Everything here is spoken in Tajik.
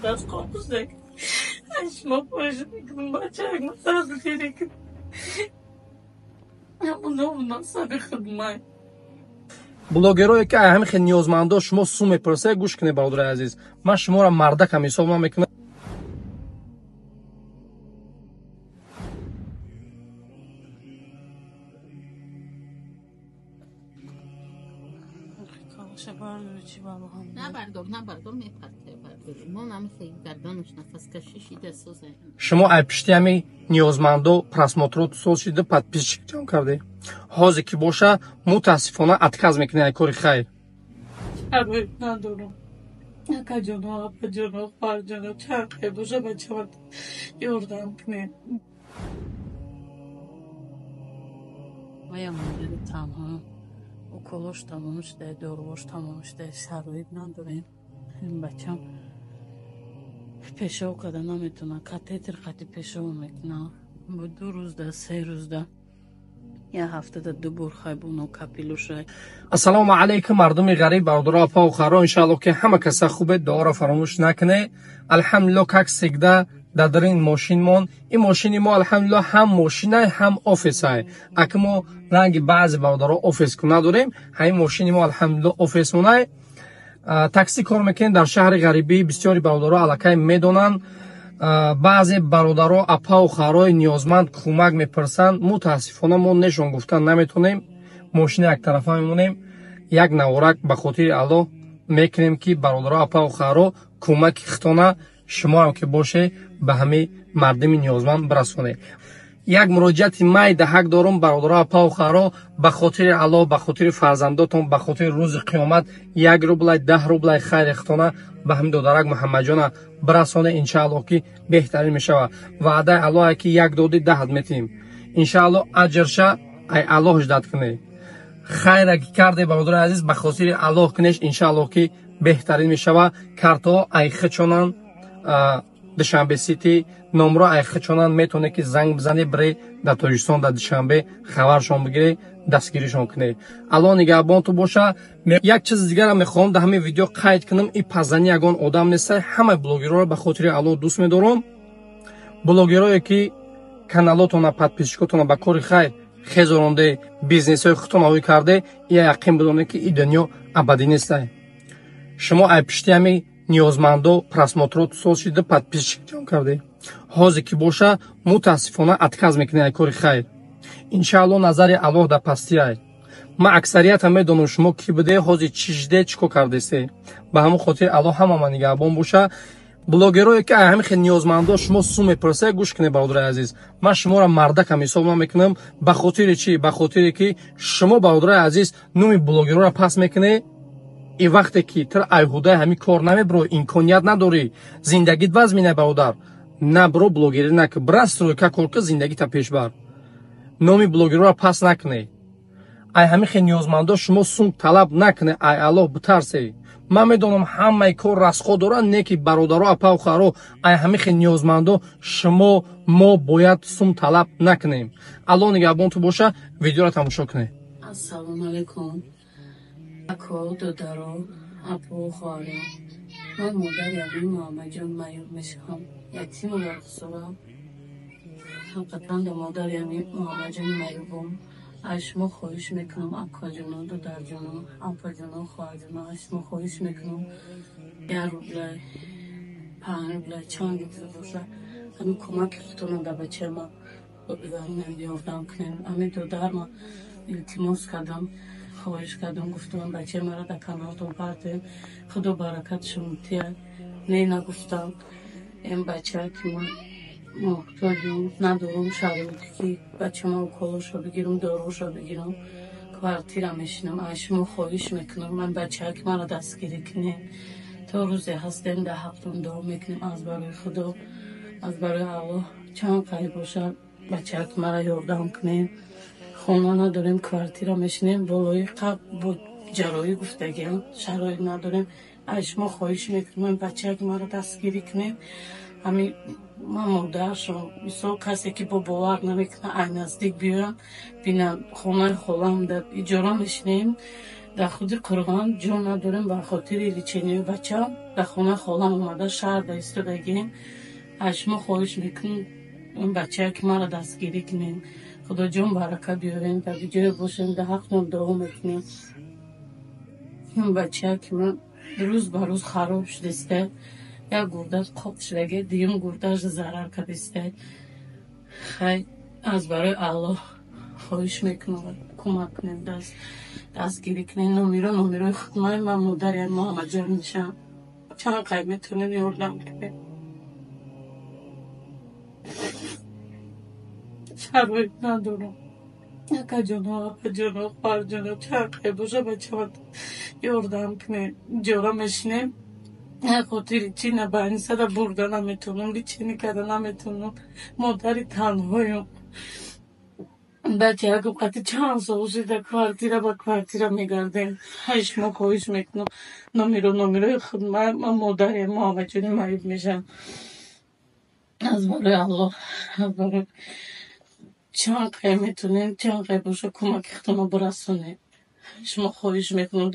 از قابوسک شما پروژه میکنم بچه اگه ساز دیگه همون سابق خدمت блогерое ки ҳамин хел ниёзмандо шумо сум мепурсед гӯш кинед бародари азиз ман шуморо мардакам ҳисоб намекунам шумо ай пишти ҳами ниёзмандо просмотрот сол шида подписчик ҷамъ карде ҳозир ки боша мутаассифона отказ мекунед ай кори хайр ندارم اکا جانو اپا جانو خوار جانو چند خیلی باشه بچه من یاردم کنه моя модели танҳо уколош тамом шуда дорувош тамом шуда шароит надорем бачам пешов када наметуна катетр қати пешов мекуна бо 2 рӯзда 3 рӯзда я ҳафтада 2 бор хайбуно капилуша ассалому алайкум мардуми ғариб бародаро апа ухаро иншааллоҳ ки ҳама каса хубе дуоро фаромӯш накуне алҳамдулиллоҳ как всегда дадарин мошинмон ин мошини мо алҳамдулиллоҳ ҳам мошинай ҳам офисай аки мо ранги баъзе бародаро офиску надорем ҳамин мошини мо алҳамдулиллоҳ офисмонай такси кор мекунем дар шаҳри ғарибӣ бисёри бародаро аллакай медонанд баъзе бародаро апа ухарои ниёзманд кӯмак мепурсанд мутаассифона мо нешон гуфтан наметонем мошини яктарафа мемонем як наворак ба хотири аллоҳ мекунем ки бародаро апа ухаро кӯмаки хитона шумоам ки боше ба ҳами мардуми ниёзманд бирасоне як муроҷиати майда ҳақ дорум бародаро апа ухаро ба хотири аллоҳ ба хотири фарзандотон ба хотири рӯзи қиёмат 1 рублай 10 рублай хайри хитона ба ҳамин додарак муҳаммаҷона бирасоне иншааллоҳ ки беҳтарин мешава ваъдаи аллоҳе ки як доди 10 метиҳем иншааллоҳ аҷрша ай аллоҳ ждат кунед хайре ки карде бародари азиз ба хотири аллоҳ кунеш иншааллоҳ ки беҳтарин мешава картҳо ай хичонанд душанбе сити номро ай хичонанд метавонед ки занг бизанед бире дар тоҷикистон дар душанбе хабаршон бигиред дастгиришон кунед аллоҳ нигаҳбонту боша як чизи дигарам мехоҳам дар ҳамин видео қайд кунам ин пазани ягон одам нестай ҳамаи блогерҳоро ба хотири аллоҳ дӯст медорам блогерое ки каналотона подписчикотона ба кори хайр хезоронде бизнесҳои худтона ҳоӣ карде я яқин бидонед ки ин дунё абадӣ нестай шумо ай пишти ҳами ниёзмандо просмотрот сол шида подписчик ҷамъ карде ҳозир ки боша мутаассифона отказ мекунед ай кори хайр иншааллоҳ назари аллоҳ дар пастиай ман аксариятам медонам шумо ки буде ҳозир чӣ жиде чӣ кор кардасе ба ҳамон хотир аллоҳ ҳамама нигаҳбон боша блогерое ки ай ҳамин хел ниёзмандо шумо сум мепурсед гӯш кинед бародари азиз ман шуморо мардакам ҳисоб намекунам ба хотири чӣ ба хотире ки шумо бародари азиз номи блогерҳоро паст мекунед ин вақте ки тир айҳудаи ҳамин кор намебиро имконият надорӣ зиндагит ваз минай бародар на биро блогерӣ накун бира стройка кор ки зиндагита пешбар номи блогерҳоро паст накунед ай ҳамин хел ниёзмандо шумо сум талаб накунед ай аллоҳ битарсед ман медонам ҳамаи кор расхо дорад не ки бародаро апа ухаро ай ҳамин хел ниёзмандо шумо мо бояд сум талаб накунем аллоҳ нигаҳбонту боша видеоро тамошо кунед ассалому алайкум ако додаро апа ухаро ман модари абин муҳаммаҷон маёб мешавам ятиму бархусора ҳақиқатан да модари абин муҳаммаҷони маёбам аз шумо хоҳиш мекунам акаҷоно додарҷоно апаҷоно хоҳарҷоно аз шумо хоҳиш мекунам 1 рублай 5 рублай чанд рубла боша ҳамин кӯмаки худтона дар бачаи ман ёрдам кунем ҳамин додар ман илтимос кардам хоҳиш кардам гуфтам бачаи маро дар каналтон партем худо баракатшон тия не нагуфтам ин бача ки ман муҳтоҷам надорам шароите ки бачаам уколошо бигирам доруошо бигирам квартира мешинам аз шумо хоҳиш мекунам ман бачаа ки маро дастгирӣ кунем то рӯзе ҳастем дар ҳафтум дуо мекунем аз барои худо аз барои аллоҳ чанд қайд бошад бачаа ки маро ёрдам кунем хона надорем квартира мешинем болои қаб бо ҷароӣ гуфтагиам шароит надорем аз шумо хоҳиш мекунам бачаа ки маро дастгирӣ кунем ҳамин ман модаршон мисол касе ки бо бовар намекунад ай наздик биёям бинам хонаи холам дар иҷора мешинем در خود قرغان جون ندارم به خاطر ریچینی بچه در خونه خالم اومده شهر دایسته بگیم اشما خواهش میکنم این بچه که مرا دستگیری کنین خدا جون برکه بیارین در بجای باشیم در حق دعا میکنیم این بچه که من روز به روز خراب شدسته یک گردش خواب شده دیم گردش ضرر کردسته خیلی از برای الله خواهش میکنم کمک کنیم دستگیری کنیم نمیره خدمای من مادر محمد جان میشم چند قیمتونه نیوردم کنیم شرایط ندارم اکا جانا اپا جانا خوار جانا چند قیب باشه بچه من یوردم کنیم جورا میشنیم خاطر چی نبرین سر برده نمیتونم چی نکرده نمیتونم مادری تنهایم بچه اگه قطعی چند سال در کوارتیره با کوارتیره میگردیم هیچ ما خواهش میکنم نمیره خدمه من مادری محمد جانی معیوب میشم از برای الله از برای چند قیب میتونین چند قیب باشه کمک اختما برسونیم شما خواهش میکنم